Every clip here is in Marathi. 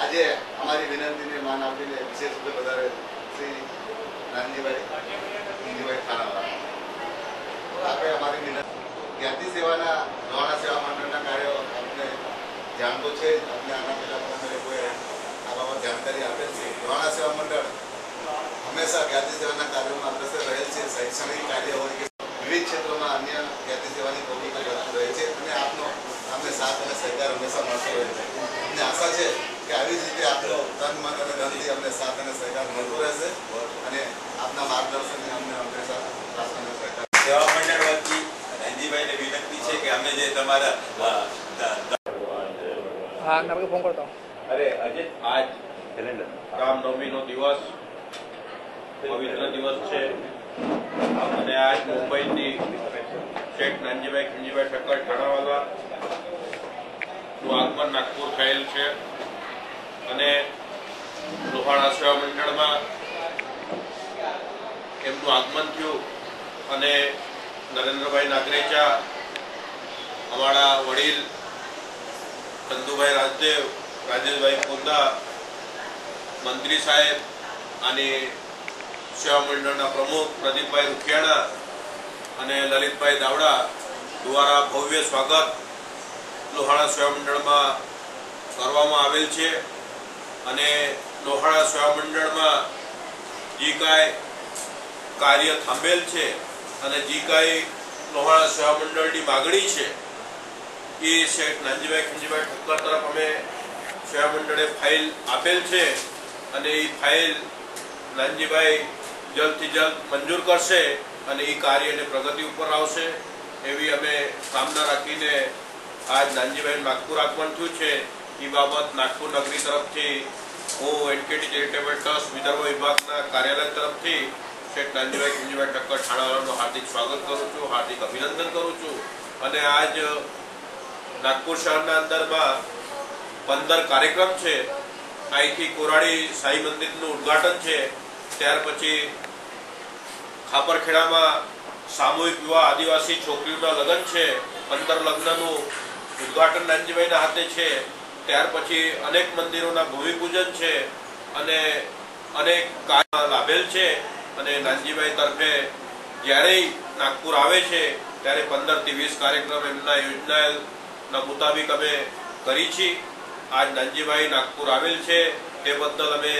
आज हमारी विनती ने मान आपने विशेष रूप से बता रहे श्री नानजी भाई खानावाला आप हमारी विनती ज्ञाति सेवाना लोहाણા सेवा मंडळના કાર્યો આપણે જાણતો છે આપણે આના પહેલા પણ અમે લોકોએ આ બાબત જાણકારી આપેલ છે લોહાણા સેવા મંડળ હંમેશા જ્ઞાતિ સેવાના કાર્યોમાં અગ્રેસર રહેલ છે શૈક્ષણિક કાર્ય હોય કે વિવિધ ક્ષેત્રોમાં અન્ય જ્ઞાતિ સેવાની પ્રવૃત્તિ કરતું રહે છે અને આપનો અમને સાથ અને સહકાર હંમેશા મળતો રહે છે અમને આશા છે કે આવી જ રીતે આપનો તન મન અને ધનથી અમને સાથ અને સહકાર મળતો રહેશે અને આપના માર્ગદર્શનને અમને હંમેશા સાથ અને સહકાર સેવા મંડળ વતી નાનજીભાઈને વિનંતી છે કે અમે જે તમારા હા નંબર ફોન કરતો અરે અજય આજ રામનવમીનો દિવસ પવિત્ર દિવસ છે અને આજ મુંબઈથી શેઠ નાનજીભાઈ ખીમજીભાઈ ઠક્કર ઠાણાવાલા નું આગમન નાગપુર થયેલ છે અને લોહાણા સેવા મંડળમાં એમનું આગમન થયું અને નરેન્દ્રભાઈ નાગરેચા અમારા વડીલ ચંદુભાઈ રાજદેવ રાજેશભાઈ પોંદા મંત્રી સાહેબ અને સેવા મંડળના પ્રમુખ પ્રદીપભાઈ રૂખિયાણા અને લલિતભાઈ દાવડા દ્વારા ભવ્ય સ્વાગત લોહાણા સેવા મંડળમાં કરવામાં આવેલ છે અને લોહાણા સેવા મંડળમાં જે કાંઈ કાર્ય થાંભેલ છે અને જે કાંઈ લોહાણા સેવા મંડળની માગણી છે એ શેઠ નાનજીભાઈ ખીમજીભાઈ ઠક્કર તરફ અમે સેવા મંડળે ફાઇલ આપેલ છે અને એ ફાઇલ નાનજીભાઈ જલ્દથી જલ્દ મંજૂર કરશે અને એ કાર્યને પ્રગતિ ઉપર આવશે એવી અમે કામના રાખીને આજ નાનજીભાઈ નાગપુર આગમન થયું છે એ બાબત નાગપુર નગરી તરફથી હું એનકેટી ચેરિટેબલ ટ્રસ્ટ વિદર્ભ વિભાગના કાર્યાલય તરફથી શેઠ નાનજીભાઈ ખીમજીભાઈ ઠક્કર ઠાણાવાલાનું હાર્દિક સ્વાગત કરું છું, હાર્દિક અભિનંદન કરું છું અને આજ નાગપુર શહેરના અંદરમાં 15 કાર્યક્રમ છે. અહીંથી કોરાડી સાઈ મંદિરનું ઉદ્ઘાટન છે, ત્યાર પછી ખાપરખેડામાં સામૂહિક વિવાહ આદિવાસી છોકરીઓના લગ્ન છે, 15 લગ્નનું ઉદ્ઘાટન નાનજીભાઈના હાથે છે, ત્યાર પછી અનેક મંદિરોના ભૂમિપૂજન છે અને અનેક કાર્ય લાભેલ છે અને નાનજીભાઈ તરફે જ્યારે નાગપુર આવે છે ત્યારે 15 થી 20 કાર્યક્રમ એમના યોજનાના મુતાબિક અમે કરી છીએ. આજ નાનજીભાઈ નાગપુર આવેલ છે તે બદલ અમે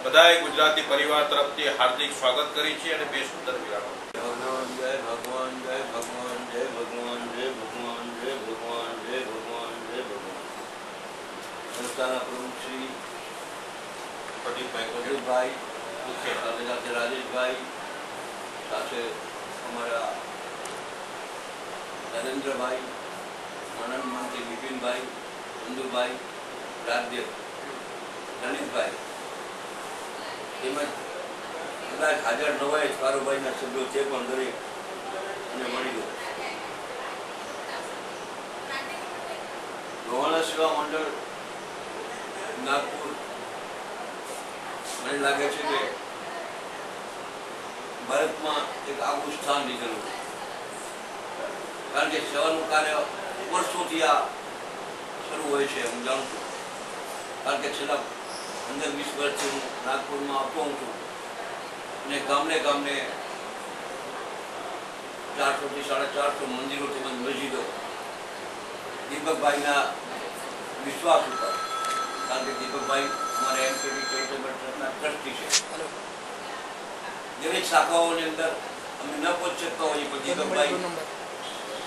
બધાએ ગુજરાતી પરિવાર તરફથી હાર્દિક સ્વાગત કરી છીએ અને બે સુંદર વિરામ. ભગવાન જય ભગવાન જય ભગવાન જય ભગવાન જય ભગવાન જય ભગવાન જય ભગવાન જય ભગવાન. સંસ્થાના પ્રમુખ શ્રી પ્રદીપભાઈ સાથે સાથે રાજેશભાઈ સાથે અમારા નરેન્દ્રભાઈ, આનંદ મંત્રી બિપિનભાઈ, ચંદુભાઈ, રાજદેવ, લલિતભાઈ તેમજ કદાચ હાજર ન હોય કારોબારીના સભ્યો તે પણ દરેક અને મળીઓ લોહાણા સેવા મંડળ નાગપુર મને લાગે છે કે ભારતમાં એક આગવું સ્થાન લીધેલું છે, કારણ કે સેવાનું કાર્ય વર્ષોથી આ શરૂ હોય છે. હું જાણું છું, કારણ કે છેલ્લા 15-20 વર્ષથી હું નાગપુરમાં આવતો હોઉં છું અને ગામને 400 થી 450 મંદિરો તેમજ મસ્જિદો દીપકભાઈના વિશ્વાસ ઉપર, કારણ કે દીપકભાઈ અમારા એનકેટી ચેરિટેબલ ટ્રસ્ટના ટ્રસ્ટી છે. દરેક શાખાઓની અંદર અમે ન પહોંચી શકતા હોઈએ પણ દીપકભાઈ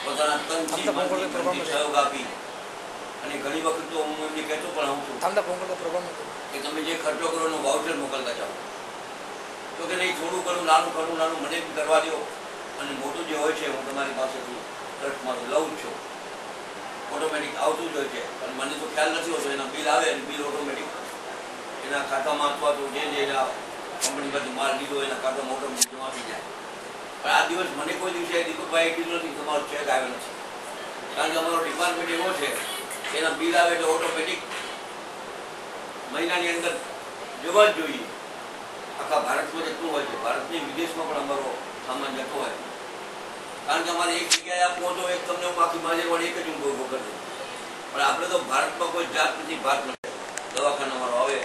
પોતાના તનથી મનથી સહયોગ આપી અને ઘણી વખત તો હું એમને કહેતો પણ આવું છું કે તમે જે ખર્ચો કરો એનો વાઉચર મોકલતા જાઓ, તો કે નહીં થોડું ઘણું નાનું મને બી કરવા દો અને મોટું જે હોય છે હું તમારી પાસેથી ટ્રસ્ટમાં લઉં જ છું, ઓટોમેટિક આવતું જ હોય છે. અને મને તો ખ્યાલ નથી હોતો, એના બિલ આવે અને બિલ ઓટોમેટિક એના ખાતામાં અથવા તો જે એના કંપનીમાંથી માલ લીધો એના ખાતામાં ઓટોમેટિક જમા થઈ જાય. પણ આ દિવસ મને કોઈ દિવસે દીપકભાઈ કીધું નથી તમારો ચેક આવ્યો નથી. કારણ કે અમારો ડિપાર્ટમેન્ટ એવો છે કે એના બિલ આવે એટલે ઓટોમેટિક મહિનાની અંદર જવા જ જોઈએ. આખા ભારતમાં જતું હોય છે, ભારતની વિદેશમાં પણ અમારો સામાન જતો હોય. કારણ કે અમારે એક જગ્યાએ આપવો તો એક તમને હું આખી માજેવાળી એક જ હું ઉભો કરી દઉં. પણ આપણે તો ભારતમાં કોઈ જાત નથી, ભાત નથી. દવાખાનાવાળો આવે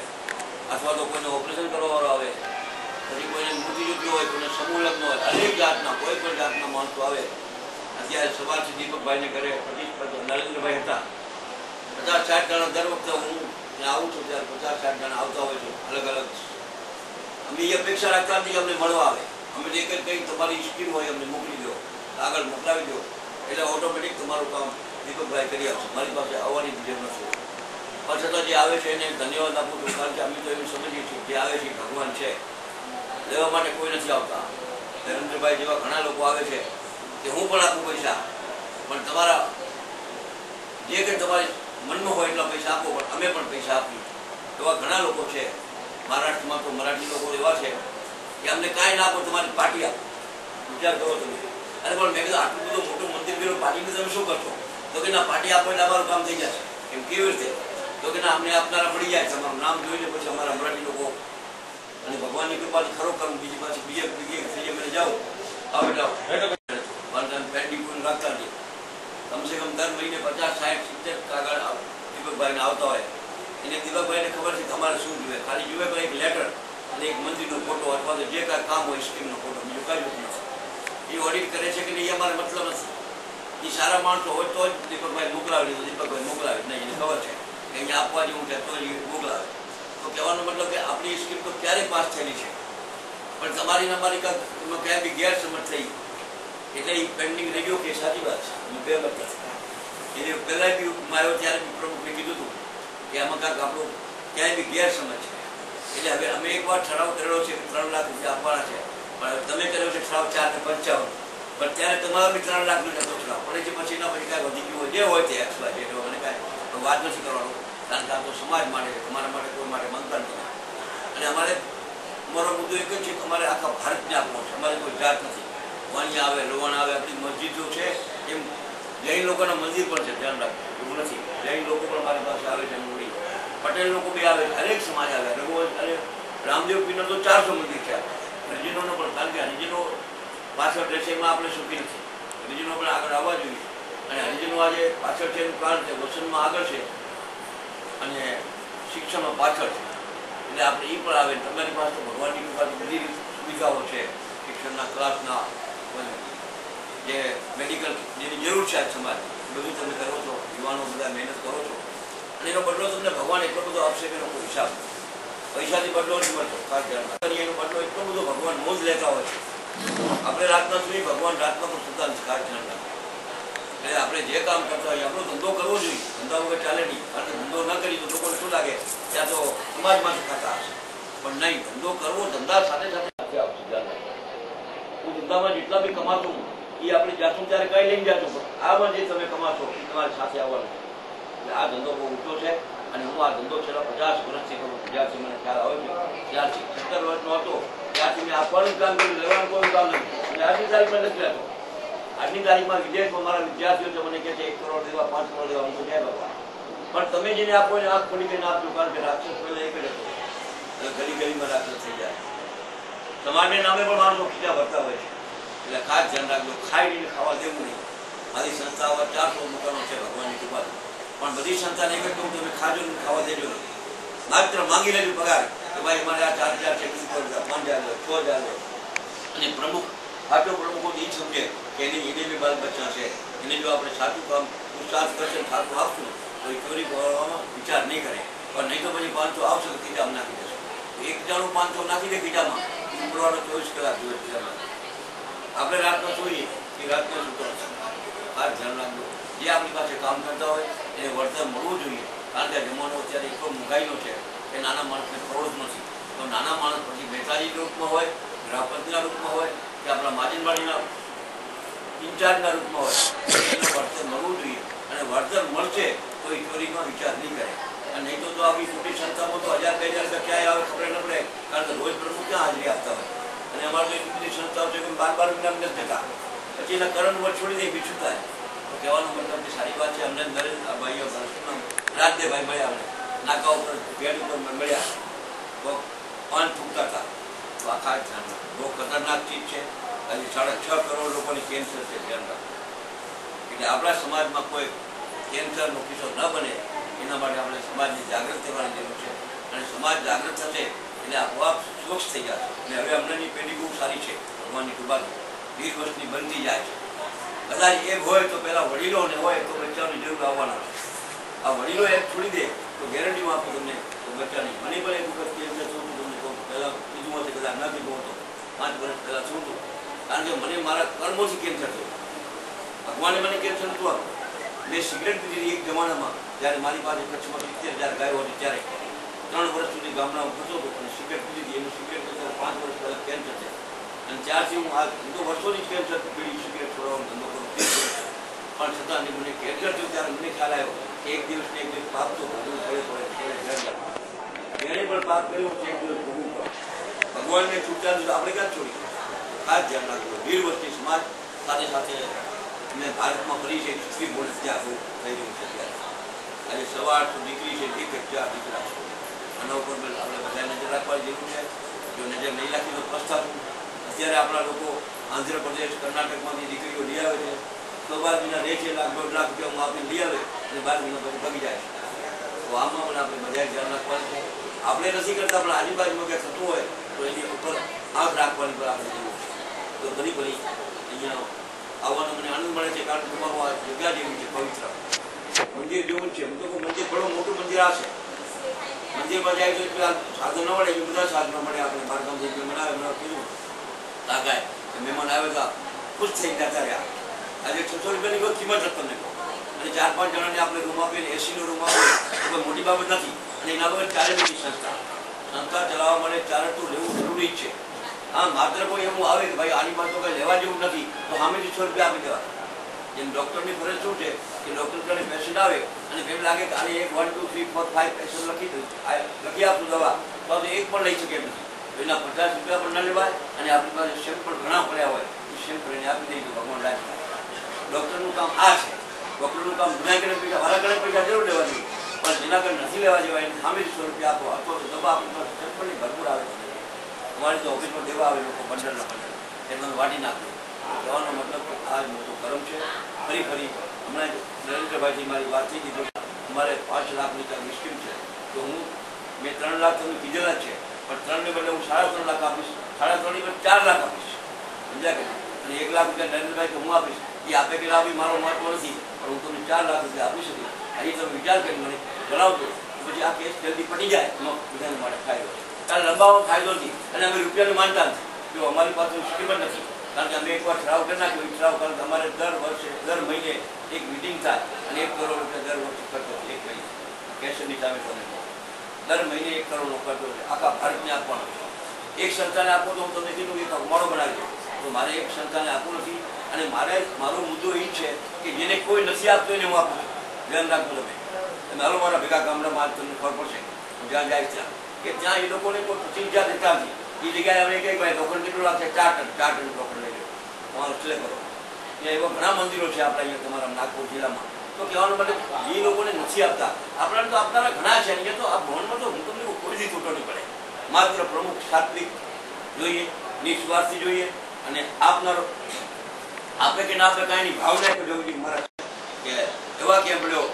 અથવા તો કોઈને ઓપરેશન કરવાવાળો આવે, પછી કોઈને મૃત્યુ જોતી હોય, કોઈને સમૂહ લગ્ન હોય, અનેક જાતના કોઈ પણ જાતના માણસો આવે. અત્યારે સવારથી દીપકભાઈને ઘરે નરેન્દ્રભાઈ હતા, 50-60 જણા દર વખતે હું ત્યાં આવું છું ત્યારે 50-60 જણા આવતા હોય છે અલગ અલગ. અમે એ અપેક્ષા રાખતા નથી કે અમને મળવા આવે. અમે એક જ કંઈક તમારી સ્કીમ હોય અમને મોકલી દો, આગળ મોકલાવી દો એટલે ઓટોમેટિક તમારું કામ દીપકભાઈ કરી આપશે. મારી પાસે આવવાની જરૂર નથી. પણ છતાં જે આવે છે એને ધન્યવાદ આપું છું. કારણ કે અમે તો એવું સમજીએ છીએ જે આવે છે ભગવાન છે, લેવા માટે કોઈ નથી આવતા. નરેન્દ્રભાઈ જેવા ઘણા લોકો આવે છે કે હું પણ આપું પૈસા, પણ તમારા જે કંઈ તમારી મનમાં હોય એટલા પૈસા આપો, પણ અમે પણ પૈસા આપીએ. એવા ઘણા લોકો છે. મહારાષ્ટ્રમાં તો મરાઠી લોકો એવા છે કે અમને કાંઈ ના આપો, તમારી પાર્ટી આપો. વિચાર કરો તમે. અરે પણ મેં કીધું આટલું બધું મોટું મંદિર કર્યું, પાર્ટીને તમે શું કરશો? તો કે ના, પાર્ટી આપો એટલે અમારું કામ થઈ જશે. એમ કેવી રીતે? તો કે ના, અમને આપનારા મળી જાય. તમારું નામ જોઈને પછી અમારા મરાઠી લોકો અને ભગવાનની કૃપાથી ખરોખર બીજી પાછી બીજે મને જાઉં આવે જાઓ પેન્ડિંગ કોઈ રાખતા નહીં. કમસે કમ દર મહિને 50-60-70 કાગળ દીપકભાઈને આવતા હોય. એને દીપકભાઈને ખબર છે કે તમારે શું જોઈએ. ખાલી જોઈએ તો એક લેટર અને એક મંદિરનો ફોટો અથવા તો જે કાંઈ કામ હોય સ્કીમનો ફોટો, બીજું કાંઈ જ નથી. એ ઓડિટ કરે છે કે નહીં અમારે મતલબ નથી. એ સારા માણસો હોય તો જ દીપકભાઈ મોકલાવી લીધું. દીપકભાઈ મોકલાવે નહીં, એને ખબર છે કે અહીંયા આપવા જેવું છે તો જ મોકલાવે. તો કહેવાનો મતલબ કે આપણી સ્કીમ તો ક્યારેય પાસ થયેલી છે, પણ તમારી અમારી એમાં ક્યાંય બી ગેરસમજ થઈ એટલે એ પેન્ડિંગ રહી ગયો કે સાચી વાત છે. હું બે મતલબ એને પહેલાં બી આવ્યો ત્યારે બી પ્રમુખને કીધું હતું કે આમાં કાંઈક આપણું ક્યાંય બી ગેરસમજ છે. એટલે હવે અમે એકવાર ઠરાવ કરેલો છે કે 3 લાખ રૂપિયા આપવાના છે, પણ તમે કર્યો છે ઠરાવ 4 ને 55, પણ ત્યારે તમારો બી 3 લાખનો જતો ઠરાવ. પણ જે પછીના પછી કાંઈ વધી ગયું હોય જે હોય તે એક્સવાય છે મને કાંઈ વાત નથી કરવાનો. કારણ કે આ તો સમાજ માટે છે, તમારા માટે કોઈ માટે માંગતા નથી. અને અમારો મુદ્દો એક જ છે કે અમારે આખા ભારતને આપવો છે. અમારે કોઈ જાત નથી. વાણિયા આવે, લોવાણ આવે, આપણી મસ્જિદો છે, એમ જૈન લોકોના મંદિર પણ છે, ધ્યાન રાખજો. એવું નથી, જૈન લોકો પણ મારી પાસે આવે છે, મૂડી પટેલ લોકો બી આવે, હરેક સમાજ આવે. અને રામદેવ પીરના તો 400 મંદિર છે. હરિજનોનો પણ, કારણ કે હરિજનો પાછળ રહેશે એમાં આપણે સુખી નથી. હરિજનો પણ આગળ આવવા જોઈએ. અને હરિજનો આજે પાછળ છે એનું કારણ છે વસનમાં આગળ છે અને શિક્ષણમાં પાછળ છે. એટલે આપણે એ પણ આવે. તમારી પાસે તો ભગવાનની કૃપાથી બધી સુવિધાઓ છે, શિક્ષણના ક્લાસના, જે મેડિકલ જેની જરૂર છે આ સમાજ, બધું તમે કરો છો. યુવાનો બધા મહેનત કરો છો અને એનો બદલો તમને ભગવાન એટલો બધો આપશે કે એનો કોઈ હિસાબ. પૈસાથી બદલો નથી મળતો. ખાસ ધ્યાન રાખો. એનો બદલો એટલો બધો ભગવાન મોજ લેતા હોય છે. આપણે રાતના સુધી ભગવાન રાતના પણ સુતા નથી. ખાસ ધ્યાન રાખો. એટલે આપણે જે કામ કરતા હોય આપણો ધંધો કરવો જોઈએ. ધંધા વગર ચાલે નહીં. કારણ કે ધંધો ન કરી તો લોકોને શું લાગે ત્યાં તો સમાજમાંથી ખાતા હશે, પણ નહીં. ધંધો કરવો, ધંધા સાથે સાથે આવશે. ધ્યાન રાખો. હું ધંધામાં જેટલા બી કમાતો હું એ આપણે જાતું ત્યારે કઈ લઈને જાતું, પણ આમાં જે તમે કમાશો એ તમારી સાથે આવવાનું. એટલે આ ધંધો બહુ ઊંચો છે અને હું આ ધંધો છેલ્લા 50 વર્ષથી કરું. જ્યારથી મને ખ્યાલ આવે છે ત્યારથી 17 વર્ષનો હતો ત્યારથી મેં આપવાનું કામ કર્યું, લેવાનું કોઈ કામ નથી. અને આજની તારીખમાં નથી લેતો. આજની તારીખમાં વિદેશમાં મારા વિદ્યાર્થીઓ તો મને કહે છે 1 કરોડ દેવા, 5 કરોડ દેવા. હું તો ક્યાં કરવા? પણ તમે જેને આપો એને આંખ ખોલી કરીને આપજો. કારણ કે રાક્ષસ પહેલા એક જ હતો, એટલે ગલીમાં રાક્ષસ થઈ જાય. સમાજને નામે પણ માણસો ખીચા ભરતા હોય છે. એટલે ખાસ ધ્યાન રાખજો. ખાઈ લઈને ખાવા દેવું નહીં. મારી સંસ્થામાં 400 દુકાનો છે ભગવાનની કૃપાથી, પણ બધી સંસ્થાને એક જ કહું તમે ખાજો ને ખાવા દેજો નહીં. માત્ર માંગી લેજો પગાર કે ભાઈ મારે આ 4,000 છે, 5,000 6,000. અને પ્રમુખ આટલો પ્રમુખો એ સમજે કે એને બી બાલ બચ્ચા છે. એને જો આપણે સાચું કામ પુરુષાર્થ કરશે સાચું આપશું તો એ ચોરી કરવામાં વિચાર નહીં કરે. પણ નહીં તો પછી 500 આવશે તો ખીચામાં નાખી દેશે. 1 જાણું 500 નાખી દે ખીચામાં, ઉપરવાનો 24 કલાક જોઈએ ખીચામાં. આપણે રાતનો જોઈએ એ રાતનો સૂતો નથી. આ ધ્યાન રાખજો. જે આપણી પાસે કામ કરતા હોય એને વળતર મળવું જોઈએ. કારણ કે જમવાનો અત્યારે એટલો મોંઘાઈનો છે કે નાના માણસને ખબર જ નથી. તો નાના માણસ પછી બેતાજી રૂપમાં હોય, ગ્રાહપતિના રૂપમાં હોય કે આપણા માજનવાડીના ઇન્ચાર્જના રૂપમાં હોય, એને વળતર મળવું જોઈએ. અને વળતર મળશે તો એ ચોરીનો વિચાર નહીં કરે. અને નહીં તો આવી મોટી સંસ્થામાં તો 1000-2000 ક્યાંય આવે ખબર ન પડે, કારણ કે રોજ પ્રમુખ ક્યાં હાજરી આપતા હોય. અને અમારે તો એટલી સંસ્થાઓ છે કે 12 મહિના નથી જતા, પછી એના કરંટ વોટ છોડી દે બીજું થાય. તો કહેવાનો મતલબ કે સારી વાત છે. અમને નરેન્દ્રભાઈઓ રાજદેવભાઈ મળ્યા, અમને નાકા ઉપર ભેડ ઉપર મળ્યા તો પાન ફૂંકતા હતા. તો આખા બહુ ખતરનાક ચીજ છે. હજી 6.5 કરોડ લોકોની કેન્સર છે ધ્યાન રાખો. એટલે આપણા સમાજમાં કોઈ કેન્સરનો કિસ્સો ન બને એના માટે આપણે સમાજની જાગૃત કરવાની જરૂર છે. અને સમાજ જાગૃત થશે એટલે આપોઆપ સ્વચ્છ થઈ જશે. અને હવે હમણાંની પેઢી બહુ સારી છે, ભગવાનની કૃપાથી 20 વર્ષની બનતી જાય છે. કદાચ એક હોય તો પહેલાં વડીલોને હોય તો બચ્ચાની જરૂર આવવાના છે. આ વડીલો એક છોડી દે તો ગેરંટી આપું તમને તો બચ્ચાની. મને પણ એક વખત કેન્સર થયું તમને કહું, પહેલાં કીધું હતું, કદાચ ના કીધું હતો, 5 વર્ષ પહેલાં થયું હતું. કારણ કે મને મારા કર્મોથી કેન્સર થયું. ભગવાને મને કેન્સર નહોતું આપ્યું. મેં સિગરેટ પીધી એક જમાનામાં, જ્યારે મારી પાસે કચ્છમાં 70,000 ગાયો હતી ત્યારે 3 વર્ષ સુધી ગામડામાં ફરતો હતો અને સિગરેટ પીધી. એનું સિગરેટ 5 વર્ષ પહેલાં કેન્સર છે. અને ત્યારથી હું તો વર્ષોની કેન્સર પીડી સિગરેટ છોડવાનો ધંધો કરું, પણ છતાં મને કેન્સર થયું ત્યારે મને ખ્યાલ આવ્યો કે એક દિવસ પાપ તો ભોગવું પડે. જેણે પણ પાપ કર્યું છે એક દિવસ ભોગવું પડે. ભગવાનને છૂટતા આપણે ક્યાં છોડી? ખાસ ધ્યાન રાખવું. 20 વર્ષથી સમાજ સાથે સાથે મેં ભારતમાં ફરી છે, પૃથ્વી બોલ ત્યાં બહુ થઈ રહ્યું છે. ત્યારે આજે 800 દીકરી છે, 1,000 દીકરા છે. આના ઉપર આપણે બધા નજર રાખવાની જરૂર છે. જો નજર નહીં રાખી તો પસ્તાશું. અત્યારે આપણા લોકો આંધ્રપ્રદેશ, કર્ણાટકમાંથી દીકરીઓ લઈ આવે છે, તો 12 મહિના રહે છે, $1.5 લાખ રૂપિયા આપીને લઈ આવે અને 12 મહિના પછી ભાગી જાય છે. તો આમાં પણ આપણે બધાએ ધ્યાન રાખવાનું છે. આપણે નથી કરતા, પણ આજુબાજુમાં ક્યાંક થતું હોય તો એની ઉપર આગ રાખવાની પણ આપણે જરૂર છે. તો ઘણી બધી અહીંયા આવવાનો મને આનંદ મળે છે, કારણ કે તમારું આ જગ્યા જેવી છે, પવિત્ર મંદિર જેવું છે. હું તો કહું મંદિર ઘણું મોટું મંદિર આ છે. મંદિરમાં જાય તો એટલા સાધન ન મળે, એ બધા સાધનો મળે. આપણે બારગામ થઈ બનાવે, એમણે કીધું તાકાય મહેમાન આવે તો ખુશ થઈ જતા રહ્યા. આજે 600 રૂપિયાની કોઈ કિંમત જ તમને કહો. અને 4-5 જણાને આપણે રૂમ આપીને એસીનો રૂમ આપીએ તો કોઈ મોટી બાબત નથી. અને એના વગર ચાલે બધી સંસ્થા ચલાવવા માટે ચાલે તો લેવું જરૂરી જ છે. હા, માત્ર કોઈ એવું આવે કે ભાઈ આની પાસે તો કંઈ લેવા જેવું નથી તો સામેથી 100 રૂપિયા આપી દેવા. જેમ ડૉક્ટરની ફરજ શું છે કે ડૉક્ટર જોડે પેશન્ટ આવે અને એમ લાગે કે આને 1, 2, 3, 4, 5 પેશન્ટ લખી આપતું દવા, તો આપણે એક પણ લઈ શકીએ નથી. તો એના 50 રૂપિયા પણ ન લેવાય. અને આપણી પાસે શેમ્પ પણ ઘણા પડ્યા હોય, એ શેમ્પ એને આપી દઈએ તો ભગવાન રાખે. ડૉક્ટરનું કામ આ છે. ડૉક્ટરનું કામ ગુના કરે પૈસા, મારા ઘરે પૈસા જરૂર લેવાની, પણ જેના ઘરે નથી લેવા જેવા એને સામે 100 રૂપિયા આપો. અથવા તો દવા આપણી પાસે શેમ્પ પણ ભરપૂર આવે છે. અમારી તો ઓફિસમાં દેવા આવે લોકો 15 એ તમે વાટી નાખો. કહેવાનો મતલબ આ જ મોટું કર્મ છે. ફરી હમણાં નરેન્દ્રભાઈથી મારી વાત થઈ દીધી. અમારે 5 લાખની ત્યાં સ્કીમ છે, તો મેં 3 લાખ તમને કીધેલા છે, પણ 3ને બદલે હું 3.5 લાખ આપીશ. 3.5 ની બદલે 4 લાખ આપીશ, સમજ્યા કે? અને 1 લાખ રૂપિયા નરેન્દ્રભાઈ કે હું આપીશ, એ આપે કે આપી મારો મહત્વ નથી, પણ હું તમને 4 લાખ રૂપિયા આપી શકીશ. અહીં તમે વિચાર કરી મને જણાવજો, પછી આ કેસ જલ્દી પટી જાય. એમાં બધાને માટે ફાયદો છે. કારણ લંબાવવાનો ફાયદો નથી. અને અમે રૂપિયાનું માનતા નથી. જો અમારી પાસે સ્કીમ જ નથી, કારણ કે અમે એકવાર ઠરાવ કરી નાખ્યો. ઠરાવ કારણ કે અમારે દર મહિને એક મિટિંગ થાય અને 1 કરોડ રૂપિયા દર વર્ષે ખર્ચો છે. 1 મહિને કેશની સામે તમે દર મહિને 1 કરોડનો ખર્ચો છે. આખા ભારતને આપવાનો છે. એક સંસ્થાને આપો તો હું તમને કીધું એક અમારો બનાવી દઉં, તો મારે એક સંસ્થાને આપવું નથી. અને મારો મુદ્દો એ છે કે જેને કોઈ નથી આપતો એને હું આપું છું. ધ્યાન રાખજો તમે મારા ભેગા ગામડામાં તમને ખબર પડશે હું જ્યાં જાય ત્યાં કે ત્યાં એ લોકોને કોઈ 25,000 દેતા નથી. એ જગ્યાએ અમે કઈ ભાઈ લોકોને કેટલું લાગશે? 4 ટન લોકોને લઈ લો, તમારો સિલે કરો. ત્યાં એવા ઘણા મંદિરો છે આપણા અહીંયા તમારા નાગપુર જિલ્લામાં. તો કહેવાનો મતલબ એ લોકોને નથી આપતા. આપણાને તો આપનારા ઘણા છે. અહીંયા તો આ ભવનમાં તો હું તમને કોઈથી છૂટો નહીં પડે. માત્ર પ્રમુખ સાત્વિક જોઈએ, નિસ્વાર્થી જોઈએ, અને આપનારો આપે કે ના આપે કાંઈ નહીં, ભાવના એક જોવી મારા કે એવા કેમ્પ લ્યો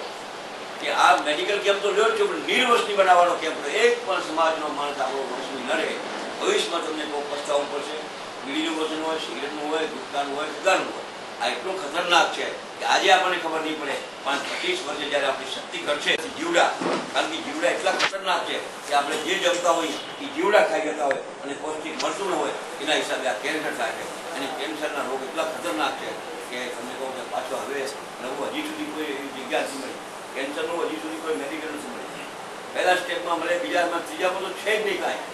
કે આ મેડિકલ કેમ્પ તો લ્યો છો, પણ નિર્વસની બનાવવાનો કેમ્પ લો. એક પણ સમાજનો માણસ આપણો વસની ન રહે. ભવિષ્યમાં તમને બહુ પસ્તાવવું પડશે. બીડીનું વસન હોય, સિગરેટનું હોય, ગુટકાનું હોય, સુગારનું હોય. આ એટલું ખતરનાક છે કે આજે આપણને ખબર નહીં પડે, પણ 25 વર્ષે જ્યારે આપણી શક્તિ ઘટશે જીવડા, કારણ કે જીવડા એટલા ખતરનાક છે કે આપણે જે જમતા હોય એ જીવડા ખાઈ જતા હોય અને પૌષ્ટિક મળતું ન હોય, એના હિસાબે આ કેન્સર થાય છે. અને કેન્સરના રોગ એટલા ખતરનાક છે કે તમને કહું કે પાછો હવે નવું હજી સુધી કોઈ એવી જગ્યા નથી મળી. કેન્સરનું હજી સુધી કોઈ મેડિકલ નથી મળી. પહેલા સ્ટેપમાં મળે, બીજામાં, ત્રીજામાં તો છે જ નહીં કાંઈ.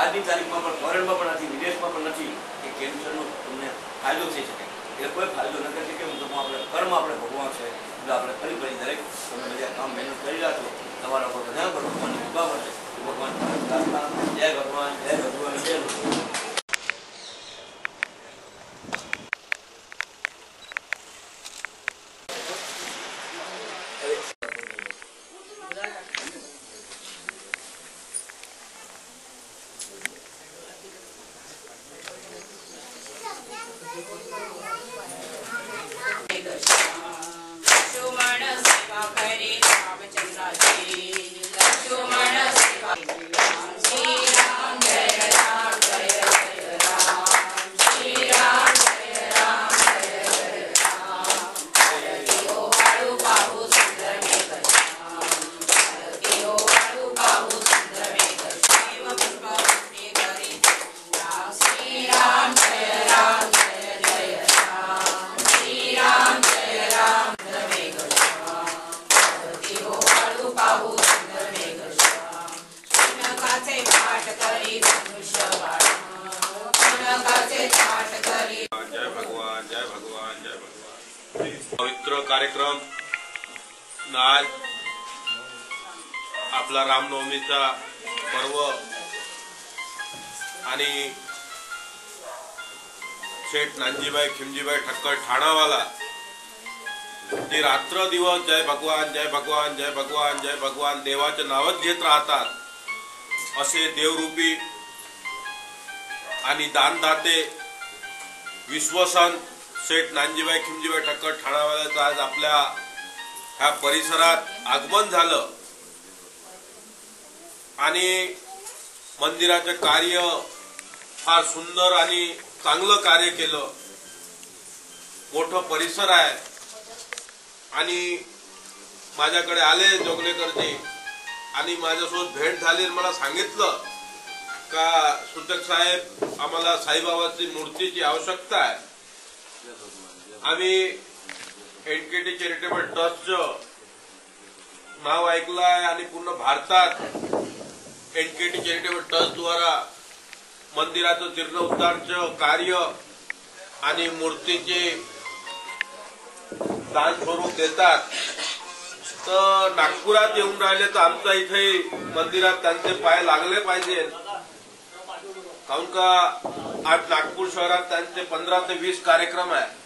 આજની તારીખમાં પણ ફોરેનમાં પણ નથી, વિદેશમાં પણ નથી કે કેન્સરનો તમને ફાયદો થઈ શકે. એ કોઈ ફાયદો ન કરી શકે. હું તો આપણે કર્મ આપણે ભોગવવા છે એટલે આપણે ફરી ફરી દરેક તમે બધા કામ મહેનત કરી રહ્યા છો તમારા પર બધા પર ભગવાનની કૃપા પડશે. ભગવાન જય ભગવાન જય ભગવાન જય ભગવાન. पवित्र कार्यक्रम आज आपला रामनवमीचा पर्व आणि शेठ नानजीबाई खिमजीबाई ठक्कर ठाणावाला ते रात्र दिवस जय भगवान जय भगवान जय भगवान जय भगवान देवाचे नावच घेत राहतात असे देवरूपी आणि दानदाते विश्वसन शेठ नानजीबाई खिमजीबाई ठक्कर ठाणावाल्याचं आज आपल्या ह्या परिसरात आगमन झालं आणि मंदिराचं कार्य फार सुंदर आणि चांगलं कार्य केलं. मोठं परिसर आहे आणि माझ्याकडे आले जोगलेकरजी आणि माझ्यासोबत भेट झाली. मला सांगितलं का सूचक साहेब आम्हाला साईबाबाची मूर्तीची आवश्यकता आहे. आम्ही एनकेटी चॅरिटेबल ट्रस्टचं नाव ऐकलं आहे आणि पूर्ण भारतात एनकेटी चॅरिटेबल ट्रस्ट द्वारा मंदिराचं जीर्णोद्धारचं कार्य आणि मूर्तीचे दान स्वरूप देतात. तर नागपुरात येऊन राहिले तर आमच्या इथे मंदिरात त्यांचे पाय लागले पाहिजे. काऊन का आज नागपूर शहरात त्यांचे 15 ते 20 कार्यक्रम आहे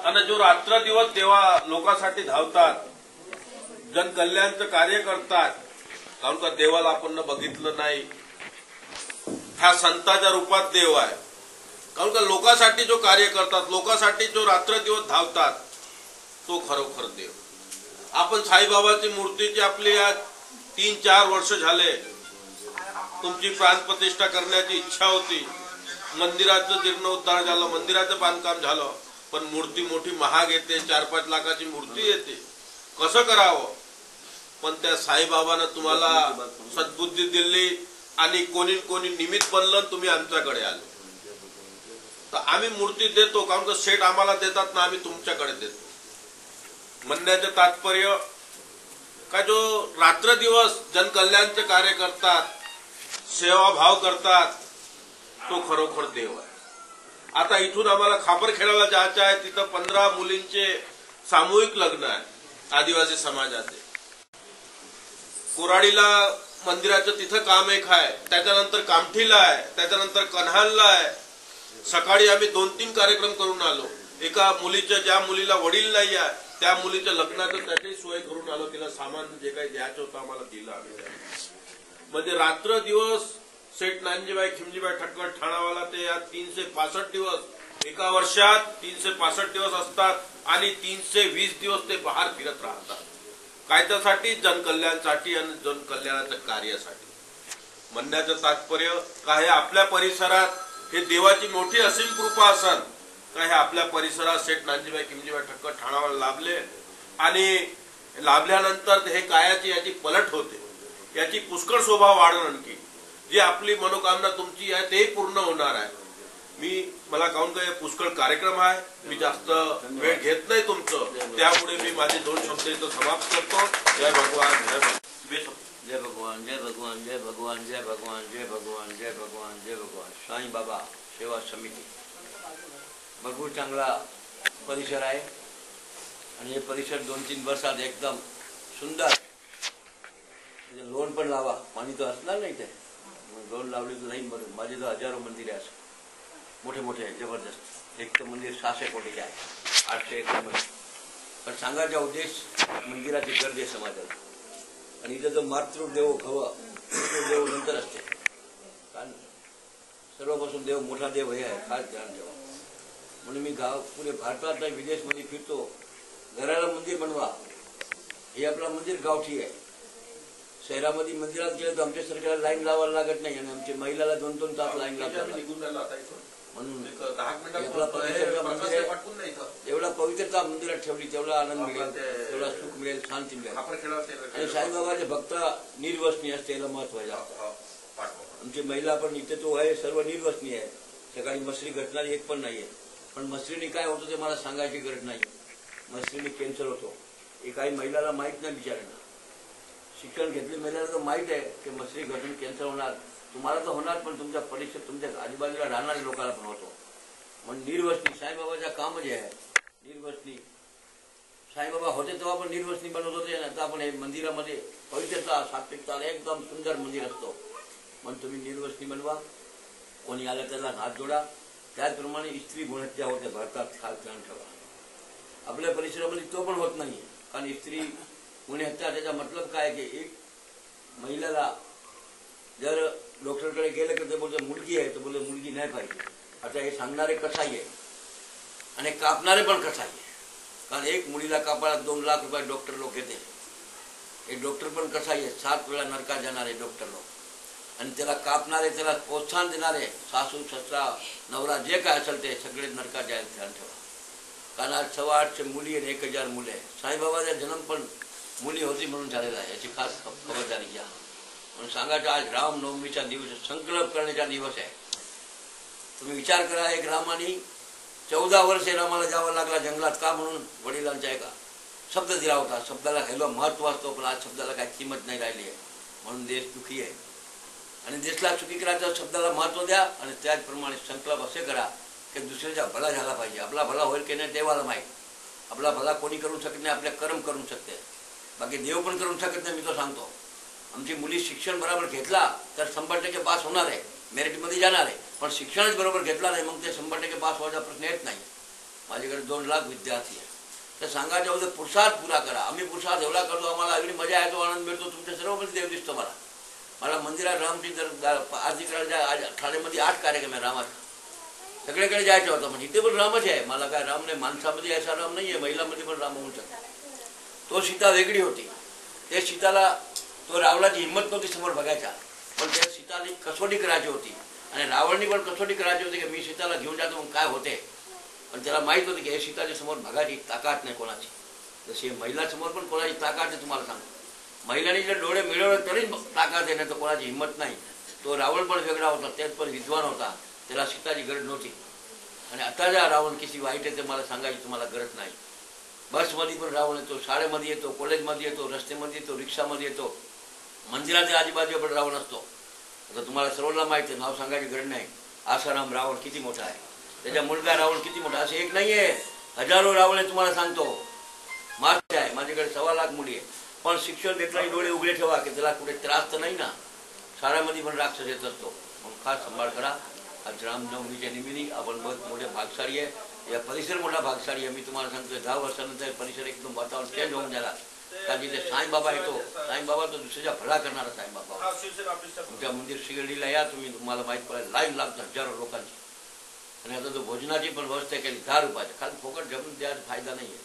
आणि जो रात्र दिवस देवा लोकांसाठी धावतात जनकल्याणचं कार्य करतात. काऊन का देवाला आपण बघितलं नाही, ह्या संताच्या रूपात देव आहे. काऊन का लोकांसाठी जो कार्य करतात लोकांसाठी जो रात्र दिवस धावतात तो खरोखर देव. आपण साईबाबाची मूर्तीची आपली आज 3-4 वर्ष झाले तुमची प्राणप्रतिष्ठा करण्याची इच्छा होती. मंदिराचं जीर्णोद्धार झालं, मंदिराचं बांधकाम झालं, पण मूर्ती मोठी महाग येते, 4-5 लाखाची मूर्ती येते. कसं करावं? पण त्या साईबाबानं तुम्हाला सद्बुद्धी दिली आणि कोणी कोणी निमित्त बनलं तुम्ही आमच्याकडे आले. तर आम्ही मूर्ती देतो कारण का शेठ आम्हाला देतात ना आम्ही तुमच्याकडे देतो. म्हणण्याचं तात्पर्य का जो रात्र दिवस जनकल्याणचे कार्य करतात सेवाभाव करतात तो खरोखर देव आहे. आता इथून आम्हाला खापरखेडाला जायचं आहे. तिथं 15 मुलींचे सामूहिक लग्न आहे आदिवासी समाजाचे. कोराडीला मंदिराचं तिथं काम एक आहे, त्याच्यानंतर कामठीला आहे, त्याच्यानंतर कन्हानला आहे. सकाळी आम्ही 2-3 कार्यक्रम करून आलो. एका मुलीच्या ज्या मुलीला वडील नाही आहे त्या मुलीच्या लग्नाचं त्याची सोय करून आलो. तिला सामान जे काही द्यायचं होतं आम्हाला दिलं आम्ही. म्हणजे रात्र दिवस शेठ नानजीबाई खिमजीबाई ठक्कर ठाणावाला ते या 365 दिवस एका वर्षात 365 दिवस असतात आणि 320 दिवस ते बाहेर फिरत राहतात. कायच्यासाठी? जनकल्याणासाठी आणि जनकल्याणाच्या कार्यासाठी. म्हणण्याचं तात्पर्य का हे आपल्या परिसरात हे देवाची मोठी असीम कृपा असन का हे आपल्या परिसरात शेठ नानजीबाई खिमजीबाई ठक्कर ठाणावाला लाभले आणि लाभल्यानंतर हे कायाची याची पलट होते. याची पुष्कळ शोभा वाढणार. आणखी जी आपली मनोकामना तुमची आहे ते पूर्ण होणार आहे. मला काऊन काय पुष्कळ कार्यक्रम आहे, मी जास्त वेळ घेत नाही तुमचं, त्यामुळे मी माझे 2 शब्द इथं समाप्त करतो. जय भगवान जय जय भगवान जय भगवान जय भगवान जय भगवान जय भगवान जय भगवान जय भगवान. साईं बाबा सेवा समिती भरपूर चांगला परिसर आहे आणि हे परिसर 2-3 वर्षात एकदम सुंदर. लोन पण लावा, पाणी तर असणार नाही ते, लोन लावली तर नाही. बरं, माझे तर हजारो मंदिर आहे मोठे मोठे जबरदस्त. एक तर मंदिर 600 कोटीचे आहे, 800 एकर. पण सांगायचा उद्देश मंदिराची गर्दी आहे समाजाला. आणि इथं जो मातृदेवो भव, देव नंतर असते. कारण सर्वपासून देव मोठा देव हे आहे, खास ध्यान ठेवा. म्हणून मी पुरे भारतात नाही विदेशमध्ये फिरतो. घराला मंदिर बनवा, हे आपलं मंदिर गावठी आहे. शहरामध्ये मंदिरात गेलं तर आमच्या सरकारला लाईन लावायला लागत नाही आणि आमच्या महिलाला 2-2 तास लाईन लागतात. म्हणून एवढा पवित्रता मंदिरात ठेवली, तेवढा आनंद मिळेल, तेवढा सुख मिळेल, शांती मिळेल. आणि साईबाबाचे भक्त निर्वसनीय असते, याला महत्व आहे. आमची महिला पण इथे तो आहे, सर्व निर्वसनीय आहे. सकाळी मसरी घटणारी एक पण नाहीये. पण मसरीने काय होतं ते मला सांगायची गरज नाही. मसरीने कॅन्सर होतो, हे काही महिलाला माहीत नाही बिचाऱ्यांना. शिक्षण घेतले महिलांना तर माहीत आहे की मसरी घटून कॅन्सर होणार, तुम्हाला तर होणार, पण तुमच्या परिसर, तुमच्या आजूबाजूला राहणाऱ्या लोकांना पण होतो. म्हणून निर्वसनी साईबाबाचं काम जे आहे निर्वसनी. साईबाबा होते तेव्हा पण निर्वसनी बनवत होते. आता आपण हे मंदिरामध्ये पवित्रता, सात्विकता, एकदम सुंदर मंदिर असतो. म्हणून तुम्ही निर्वसनी बनवा. कोणी आलं त्याला हात जोडा. त्याचप्रमाणे स्त्री गुणहत्या होते भारतात, खास ध्यान ठेवा. आपल्या परिसरामध्ये तो पण होत नाही. कारण स्त्री गुणहत्या त्याचा मतलब काय की एक महिलेला जर डॉक्टरकडे गेलं की ते बोलतो मुलगी आहे, तर बोलतो मुलगी नाही पाहिजे. आता हे सांगणारे कसाई आहे आणि कापणारे पण कसाई आहे. कारण एक मुलीला कापायला 2 लाख रुपये डॉक्टर लोक येते. हे डॉक्टर पण कसाई आहे, 7 वेळा नरकात जाणारे डॉक्टर लोक. आणि त्याला कापणारे, त्याला प्रोत्साहन देणारे सासू, ससरा, नवरा, जे काय असेल ते सगळे नरकात जायला ध्यान ठेवा. कारण आज 850 मुली आणि 1000 मुले आहे. साईबाबाचा जन्म पण मुली होती म्हणून झालेला आहे, याची खास खबरदारी घ्या. म्हणून सांगायचं आज रामनवमीचा दिवस, संकल्प करण्याचा दिवस आहे. तुम्ही विचार करा, एक रामाने 14 वर्षे रामाला जावं लागला जंगलात. का? म्हणून वडिलांचा एका शब्द दिला होता. शब्दाला खायला महत्व असतो, पण आज शब्दाला काही किंमत नाही राहिली आहे. म्हणून देश दुःखी आहे. आणि देशला सुखी करायचं शब्दाला महत्व द्या. आणि त्याचप्रमाणे संकल्प असे करा की दुसऱ्याचा भला झाला पाहिजे. आपला भला होईल की नाही देवाला माहीत. आपला भला कोणी करू शकत नाही, आपल्या कर्म करू शकते, बाकी देव पण करू शकत नाही. मी तो सांगतो, आमची मुली शिक्षण बरोबर घेतला तर 100% पास होणार आहे, मेरिटमध्ये जाणार आहे. पण शिक्षणच बरोबर घेतला नाही मग ते 100% पास व्हायचा प्रश्न येत नाही. माझ्याकडे 2 लाख विद्यार्थी आहे. तर सांगायच्या अगोदर पुरुषार्थ पुरा करा. आम्ही पुरुषार्थ एवढा करतो, आम्हाला एवढी मजा येतो, आनंद मिळतो. तुमच्या सर्वमध्ये देव दिसतो. मला मंदिरात रामची जर आरती करायला ठाण्यामध्ये 8 कार्यक्रम आहे रामाचा. सगळीकडे जायचं होतं, म्हणजे इथे पण रामच आहे. मला काय राम नाही, माणसामध्ये असा राम नाही आहे, महिलामध्ये पण राम होऊ शकतो. तो सीता वेगळी होती. ते सीताला, तो रावणाची हिंमत नव्हती समोर बघायचा, पण त्या सीताला कसोटी करायची होती. आणि रावणनी पण कसोटी करायची होती की मी सीताला घेऊन जातो मग काय होते. पण त्याला माहीत होती की हे सीताच्या समोर बघायची ताकद नाही कोणाची. जशी महिलासमोर पण कोणाची ताकद आहे. तुम्हाला सांगतो, महिलांनी जर डोळे मिळवले तरी ताकद आहे, नाही तर कोणाची हिंमत नाही. तो रावण पण वेगळा होता, त्यात पण विद्वान होता, त्याला सीताची गरज नव्हती. आणि आता ज्या रावण किती वाईट आहे ते मला सांगायची तुम्हाला गरज नाही. बसमध्ये पण रावण येतो, शाळेमध्ये येतो, कॉलेजमध्ये येतो, रस्त्यामध्ये येतो, रिक्षामध्ये येतो, मंदिराच्या आजूबाजूला पण रावण असतो. आता तुम्हाला सर्वांना माहिती आहे, नाव सांगायची गरज नाही. आसाराम रावण किती मोठा आहे, त्याचा मुलगा रावण किती मोठा, असं एक नाही आहे, हजारो रावण आहे. तुम्हाला सांगतो, मागचे आहे. माझ्याकडे 1.25 लाख मुली आहे. पण शिक्षण घेतल्याने डोळे उघडे ठेवा की त्याला कुठे त्रास तर नाही ना. शाळेमध्ये पण राक्षस येत असतो, म्हणून खास सांभाळ करा. आज रामनवमीच्या निमित्त आपण बहुत मोठे भागशाळी आहे. या परिसर मोठा भागशाळी आहे. मी तुम्हाला सांगतो 10 वर्षानंतर परिसर एकदम वातावरण चेंज होऊन झाला. कारण जिथे साईबाबा येतो, साईबाबा तो दुसऱ्याचा भला करणारा साईबाबा. तुमच्या मंदिर शिर्डीला या तुम्ही, तुम्हाला माहीत पडेल लाईन लागतं हजारो लोकांची. आणि आता तो भोजनाची पण व्यवस्था केली 10 रुपयाची. खाली फुकट जमून द्यायचा फायदा नाही आहे.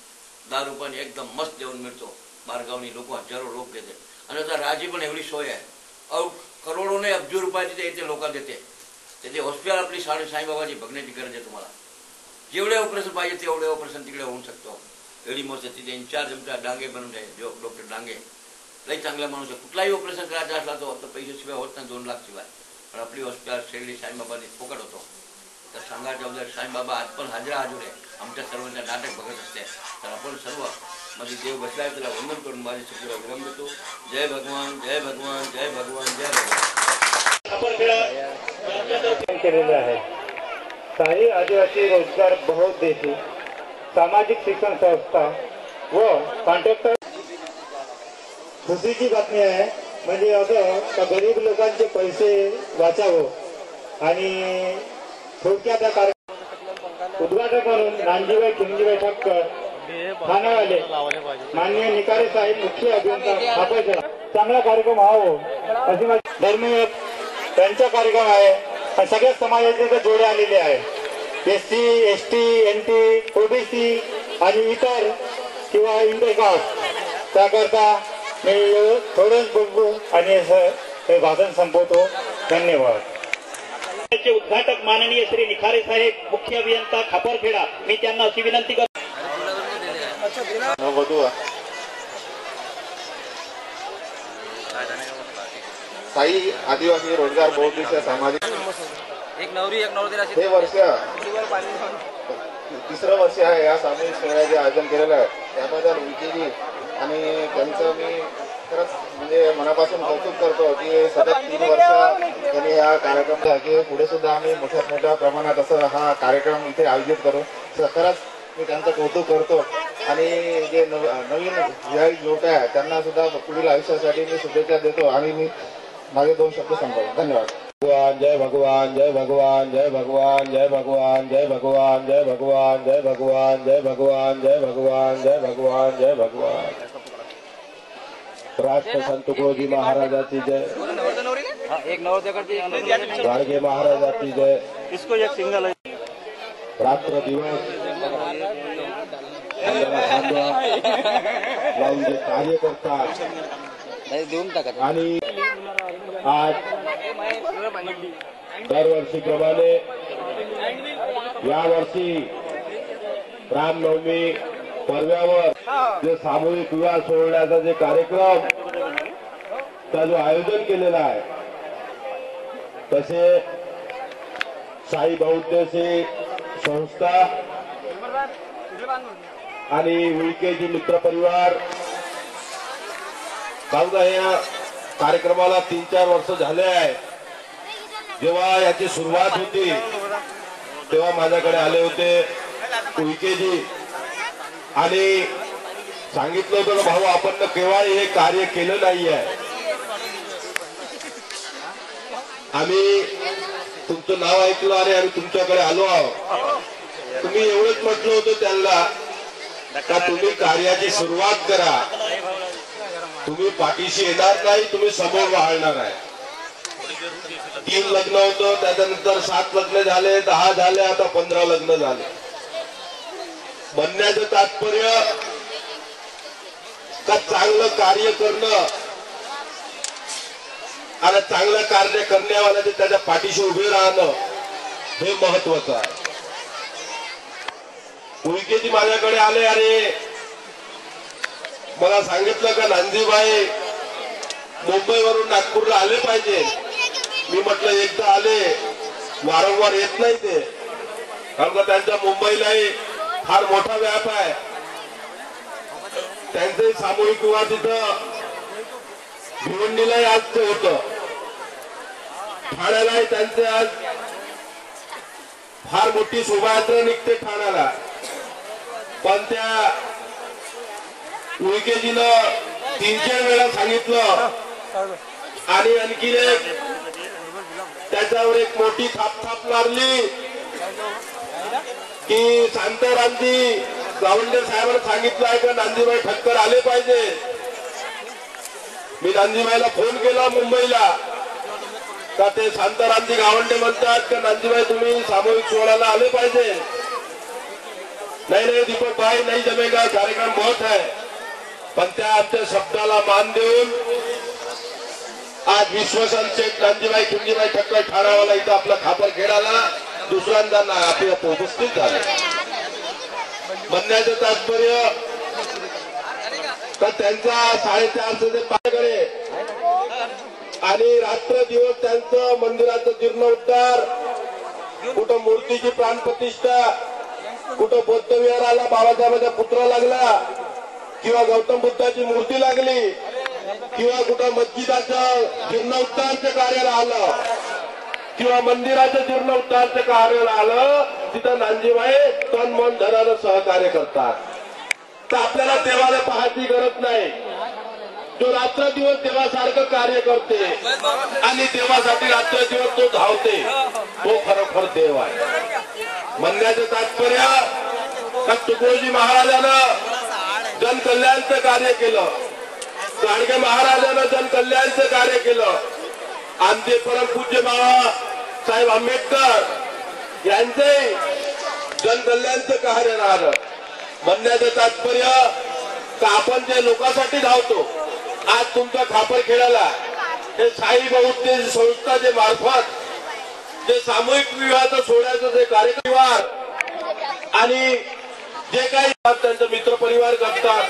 10 रुपयाने एकदम मस्त जेवण मिळतो. बारगावनी लोक हजारो लोक देते. आणि आता राजी पण एवढी सोय आहे. करोडोने अब्जो रुपये तिथे येते लोक देते. त्याचे हॉस्पिटल आपली साईबाबाची बघण्याची गरज आहे. तुम्हाला जेवढे ऑपरेशन पाहिजे तेवढे ऑपरेशन तिकडे होऊ शकतो. एवढी मोठं तिथे इन्चार्ज आमच्या डांगे बनवून आहे, डॉक्टर डांगे, लई चांगला माणूस आहे. कुठलाही ऑपरेशन करायचा असला तो आता पैशाशिवाय होत नाही, 2 लाख शिवाय. पण आपली हॉस्पिटल शिर्डी साईबाबाने फुकट होतो. तर सांगायच्या अगोदर साईबाबा आज पण हजर आहे. आमच्या सर्वांच्या नाटक बघत असते. तर आपण सर्व माझी देव बसलाय त्याला वंदन करून माझे चुकीला विराम देतो. जय भगवान, जय भगवान, जय भगवान, जय भगवान. केलेलं आहे. स्थायी आदिवासी रोजगार बहुउद्देशी सामाजिक शिक्षण संस्था व कॉन्ट्रॅक्टर खुशीची बातमी आहे. म्हणजे असं का गरीब लोकांचे पैसे वाचावं आणि थोडक्यात त्या कार्यक्रम उद्घाटक म्हणून नानजीबाई खिमजीबाई ठक्कर ठाणेवाले माननीय निकारे साहेब मुख्य अभियंता खापेचा चांगला कार्यक्रम व्हावं अशी माझी धर्मीय त्यांचा कार्यक्रम आहे. आणि सगळ्या समाजाचे जोडे आलेले आहे. SC, ST, NT, OBC आणि इतर किंवा इंटरकास्ट त्याकरता मी थोडंच बोलतो आणि हे भाषण संपवतो. धन्यवाद. उद्घाटक माननीय श्री निखारे साहेब मुख्य अभियंता खापरखेडा मी त्यांना अशी विनंती करतो. स्थायी आदिवासी रोजगार बहुउद्देशीय सामाजिक हे वर्ष तिसरं वर्ष आहे या सामूहिक सोहळ्याचे आयोजन केलेलं आहे. त्याबद्दल विकीजी आणि त्यांचं मी खरंच म्हणजे मनापासून कौतुक करतो की सतत 3 वर्ष त्यांनी हा कार्यक्रम की पुढे सुद्धा आम्ही मोठ्या प्रमाणात असं हा कार्यक्रम इथे आयोजित करू. खरंच मी त्यांचं कौतुक करतो आणि जे नवीन व्यावसायिक लोक आहे त्यांना सुद्धा पुढील आयुष्यासाठी मी शुभेच्छा देतो आणि मी माझे 2 शब्द संपवतो. धन्यवाद. जय भगवान जय भगवान जय भगवान जय भगवान जय भगवान जय भगवान जय भगवान जय भगवान जय भगवान जय भगवान जय भगवान. राष्ट्रसंत तुकडोजी महाराजाची जय. गाडगे महाराजाची जय. रात्र दिवस लावून जे कार्य करतात आणि आज दरवर्षीप्रमाणे यावर्षी रामनवमी पर्वावर जे सामूहिक विवाह सोहळ्याचा जे कार्यक्रम चा जो आयोजन केलेला आहे तसे साई बहुउद्देशी संस्था आणि विकेजी मित्र परिवार समजा या कार्यक्रमाला 3-4 वर्ष झाले आहे. जेव्हा याची सुरुवात होती तेव्हा माझ्याकडे आले होते विकेजी आणि सांगितलं होतं भाऊ आपण केव्हाही हे कार्य केलं नाही आहे. आम्ही तुमचं नाव ऐकलं आणि आम्ही तुमच्याकडे आलो आहोत. तुम्ही एवढंच म्हटलं होतं त्यांना का तुम्ही कार्याची सुरुवात करा. तुम्ही पाठीशी येणार नाही, तुम्ही समोर वाढणार आहे. 3 लग्न होतं त्याच्यानंतर 7 लग्न झाले, 10 झाले, आता 15 लग्न झाले. म्हणण्याचं तात्पर्य का चांगलं कार्य करणं आणि चांगलं कार्य करण्यावाल्याचे त्याच्या पाठीशी उभे राहणं हे महत्वाचं आहे. उईकेजी माझ्याकडे आले आणि मला सांगितलं का नांदीबाई मुंबईवरून नागपूरला आले पाहिजे. मी म्हटलं एकदा आले वारंवार येत नाही ते, कारण का त्यांच्या मुंबईलाही फार मोठा व्याप आहे. त्यांचे सामूहिक विवाह तिथं भिवंडीलाही आज ते होतं, ठाण्यालाही त्यांचे आज फार मोठी शोभायात्रा निघते ठाण्याला. पण त्या उईकेजीनं 3-4 वेळा सांगितलं आणि आणखी त्याच्यावर एक मोठी थाप मारली की शांतारामजी गावंडे साहेबांना सांगितलं आहे का नांदीबाई ठक्कर आले पाहिजे. मी नांदीबाईला फोन केला मुंबईला का ते शांतारामजी गावंडे म्हणतात का नांदीबाई तुम्ही सामूहिक सोहळ्याला आले पाहिजे. नहीं दीपक भाई नहीं जमेगा, कार्यक्रम बहुत है. पण त्या आमच्या शब्दाला मान देऊन आज विश्वसंत शेठ नांदीबाई खिमजीबाई ठक्कर ठाणावाला इथं आपला खापरखेडाला दुसऱ्यांदा आपल्या उपस्थित झाले. म्हणण्याचं तात्पर्य तर त्यांचा 450 ते 5 आणि रात्र दिवस त्यांचं मंदिराचं जीर्णोद्धार, कुठं मूर्तीची प्राणप्रतिष्ठा, कुठं बौद्ध विहाराला बाबासाहेबांचा पुतळा लागला किंवा गौतम बुद्धाची मूर्ती लागली किंवा कुठं मस्जिदाचं जीर्णोद्धारचं कार्याला आलं किंवा मंदिराचं जीर्णोद्धारचं कार्य आलं तिथं नानजीबाई तन मन धनानं सहकार्य करतात. तर आपल्याला देवाला पाहायची गरज नाही. जो रात्रदिवस देवासारखं कार्य करते आणि देवासाठी रात्रदिवस तो धावते तो खरोखर देव आहे. म्हणण्याचं तात्पर्य का तुकोजी महाराजानं जनकल्याणचं कार्य केलं, गाडगे महाराजानं जनकल्याणचं कार्य केलं, आमचे परमपूज्य बाबासाहेब आंबेडकर यांचे जनकल्याणचं कार्य राहिलं. म्हणण्याचं तात्पर्य का आपण जे लोकांसाठी धावतो, आज तुमच्या खापरखेड्याला हे साई बहुतेज संस्था जे मार्फत जे सामूहिक विवाहाचं सोहळ्याचं जे कार्यक्रम आणि जे काही त्यांचे मित्रपरिवार करतात,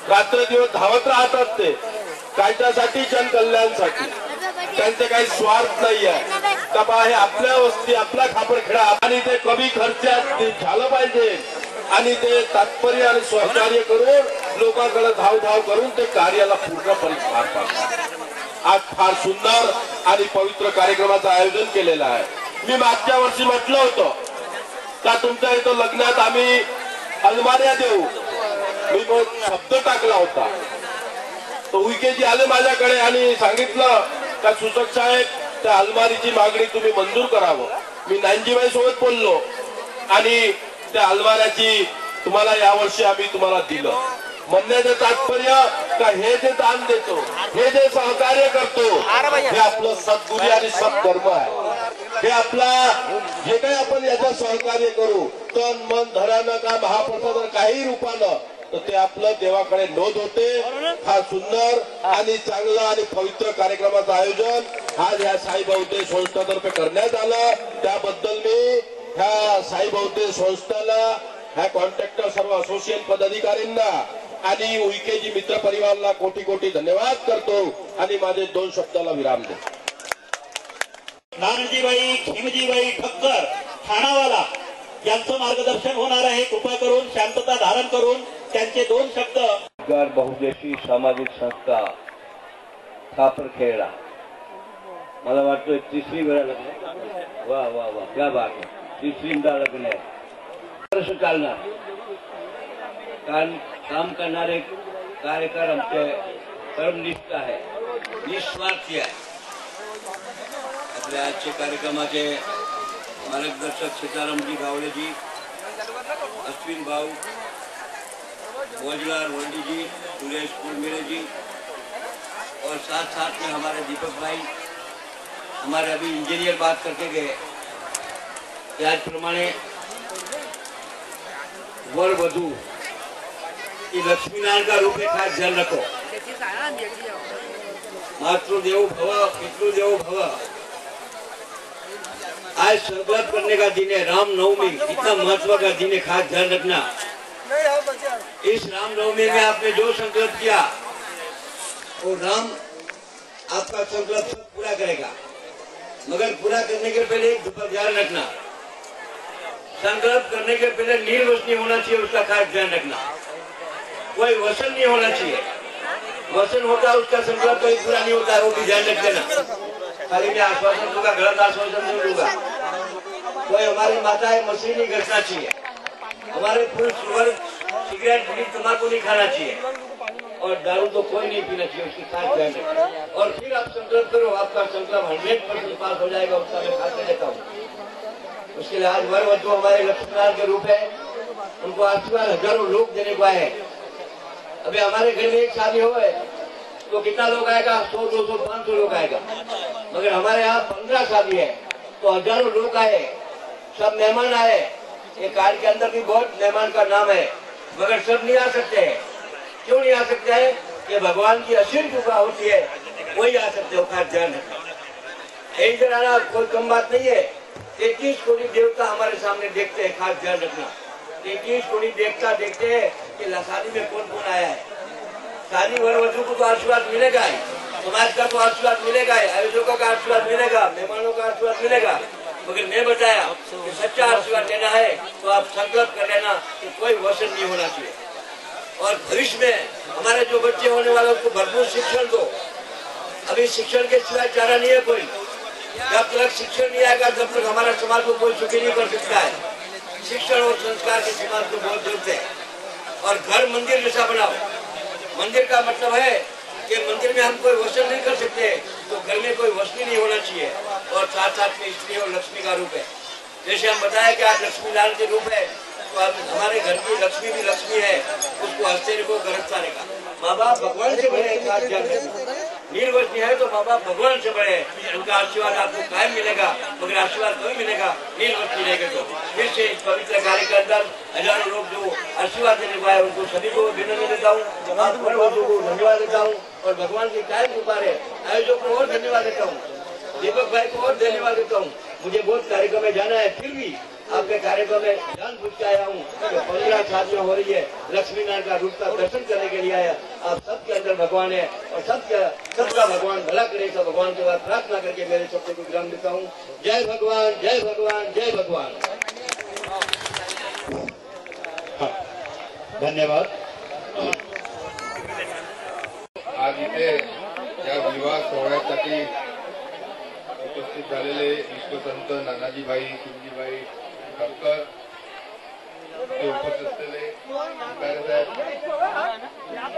रात्रदिवस धावत राहतात, ते कायद्यासाठी जनकल्याणसाठी. त्यांचे काही स्वार्थ नाही आहे का बा हे आपल्या वस्ती आपला खापरखेडा आणि ते कमी खर्चात झालं पाहिजे आणि ते तात्पर्य आणि सहकार्य करून लोकांकडे धाव करून ते कार्याला पूर्णपणे पार पाडतात. आज फार सुंदर आणि पवित्र कार्यक्रमाचं आयोजन केलेलं आहे. मी मागच्या वर्षी म्हटलं होतं का तुमच्या इथं लग्नात आम्ही अलमाऱ्या देऊ, मी शब्द टाकला होता. तो उईकेजी आले माझ्याकडे आणि सांगितलं का सूचक साहेब त्या अलमारीची मागणी तुम्ही मंजूर करावं. मी नानजीबाई सोबत बोललो आणि त्या अलमाऱ्याची तुम्हाला यावर्षी आम्ही तुम्हाला दिलं. म्हणण्याचं तात्पर्य का हे जे दान देतो, हे जे सहकार्य करतो, हे आपलं सद्गुणी आणि सद्धर्म आहे. हे आपला जे काही आपण याचं सहकार्य करू तन मन धनानं का महाप्रसाद काही रूपानं, तर ते आपलं देवाकडे नोंद होते. हा सुंदर आणि चांगला आणि पवित्र कार्यक्रमाचं आयोजन आज ह्या साई बहुतेज संस्थातर्फे करण्यात आलं. त्याबद्दल मी ह्या साई बहुतेज संस्थेला, ह्या कॉन्ट्रॅक्टर सर्व असोसिएट पदाधिकाऱ्यांना आणि उईकेजी मित्र परिवाराला कोटी कोटी धन्यवाद करतो आणि माझे 2 शब्दाला विराम देतो. नानजीबाई खिमजीबाई ठक्कर ठाणावाला यांचं मार्गदर्शन होणार आहे. कृपा करून शांतता धारण करून त्यांचे 2 शब्द. बहुउद्देशीय सामाजिक संस्था खापरखेडा, मला वाटतं 3री वेळा लग्न. वा वा वा, क्या बात आहे. 3रींदा लग्न आहे. वर्ष चालणार काम करणारे कार्यकर आमचे कर्मनिष्ठ आहे, निस्वार्थी आहे. आपल्या आजचे कार्यक्रमाचे मार्गदर्शक सीतारामजी गावलेजी, अश्विन भाऊ भोजलाल वंडी जी, सुरेश कुलमेरे जी और साथ साथ में हमारे दीपक भाई, हमारे अभी इंजीनियर बात करके गए. त्याचप्रमाणे वर वधू की लक्ष्मीनारायण का रूप है, खास ध्यान रखो. मातृदेवो भव पितृदेवो भव. आज संकल्प करने का दिन है, रामनवमी इतना महत्व का दिन है, खास ध्यान रखना. इस रामनवमी में आपने जो संकल्प किया वो राम आपका संकल्प सब पूरा करेगा. मगर पूरा करने के पहले एक ध्यान रखना, संकल्प करने के पहले निर्वश नहीं होना चाहिए, उसका खास ध्यान रखना. कोई वसन नहीं होना चाहिए. वसन होता है उसका संकल्प कहीं पूरा नहीं होता है, वो भी ध्यान रख देना. खाली मैं आश्वासन दूंगा, गलत आश्वासन नहीं दूंगा. कोई हमारी माताएं मछली नहीं घटना चाहिए. हमारे पुरुष वर्ग सिगरेट बीड़ी तंबाकू नहीं खाना चाहिए और दारू तो कोई नहीं पीना चाहिए, उसकी खास ध्यान रखें. और फिर आप संकल्प करो, आपका संकल्प 100% पास हो जाएगा, उसका मैं खाते देता हूँ. उसके लिए आज वर वधू हमारे लक्ष्मीनारायण के रूप है, उनको आशीर्वाद हजारों लोग देने को आए हैं. अभी हमारे घर में एक शादी हो तो कितना लोग आएगा? 100, 200, 500 लोग आएगा. मगर हमारे यहाँ 15 शादी है तो हजारों लोग आए, सब मेहमान आए. ये कार्ड के अंदर भी बहुत मेहमान का नाम है, मगर सब नहीं आ सकते हैं. क्यों नहीं आ सकते हैं? कि भगवान की असीम कृपा होती है, वही आ सकते हो. खास ध्यान रखना, एक जन आना कोई कम बात नहीं है. 33 कोटी देवता हमारे सामने देखते हैं, खास ध्यान रखना. 33 कोटी देवता देखते हैं कि शादी में कौन कौन आया है. शादी वर वधू को तो आशीर्वाद मिलेगा ही, समाज का तो आशीर्वाद मिलेगा ही, आयोजकों का आशीर्वाद मिलेगा, मेहमानों का आशीर्वाद मिलेगा. मगर मैं बताया कि सच्चा आशीर्वाद लेना है तो आप संकल्प कर लेना कि कोई वसन नहीं होना चाहिए. और भविष्य में हमारे जो बच्चे होने वाले उसको भरपूर शिक्षण दो. अभी शिक्षण के सिवाय चारा नहीं है कोई. जब तक शिक्षण नहीं आएगा तब तक हमारा समाज को कोई सुखी नहीं कर सकता है। शिक्षण और संस्कार के समाज को बहुत जरूरत है। और घर मंदिर जैसा बनाओ। मंदिर का मतलब है कि मंदिर में हम कोई वसन नहीं कर सकते, तो घर में कोई वसनी नहीं होना चाहिए। और साथ साथ में स्त्री और लक्ष्मी का रूप है। जैसे हम बताया कि आज लक्ष्मी लाल के रूप है, तो अब हमारे घर की लक्ष्मी भी लक्ष्मी है, उसको हंसते को गरजता रहेगा। माँ बाप भगवान से बड़े निर्वचनी है, तो माँ बाप भगवान से बड़े, उनका आशीर्वाद आपको कायम मिलेगा। मगर आशीर्वाद कभी मिलेगा निर्वचनी रहेगा। तो फिर से इस पवित्र कार्य के अंदर हजारों लोग जो आशीर्वाद देने को आए, उनको सभी को अभिनंदन देता हूँ, को धन्यवाद देता हूँ। और भगवान की कायम कृपा है, आयोजक को और धन्यवाद देता हूँ, दीपक भाई को और धन्यवाद देता हूँ। मुझे बहुत कार्यक्रम में जाना है, फिर भी आपके कार्यक्रम में जानबूझ के आया हूँ। 15 शादियाँ हो रही है, लक्ष्मी नारायण का रूप का दर्शन करने के लिए आया। आप सबके अंदर भगवान है और सबका भगवान भला करे। सब भगवान के बाद प्रार्थना करके मेरे शब्द को विराम देता हूँ। जय भगवान, जय भगवान, जय भगवान। धन्यवाद। आज इथे या विवाह सोहळ्यासाठी उपस्थित झालेले विश्वसंत नानाजीबाई किंजीबाई ठाककर, ते उपस्थित असलेले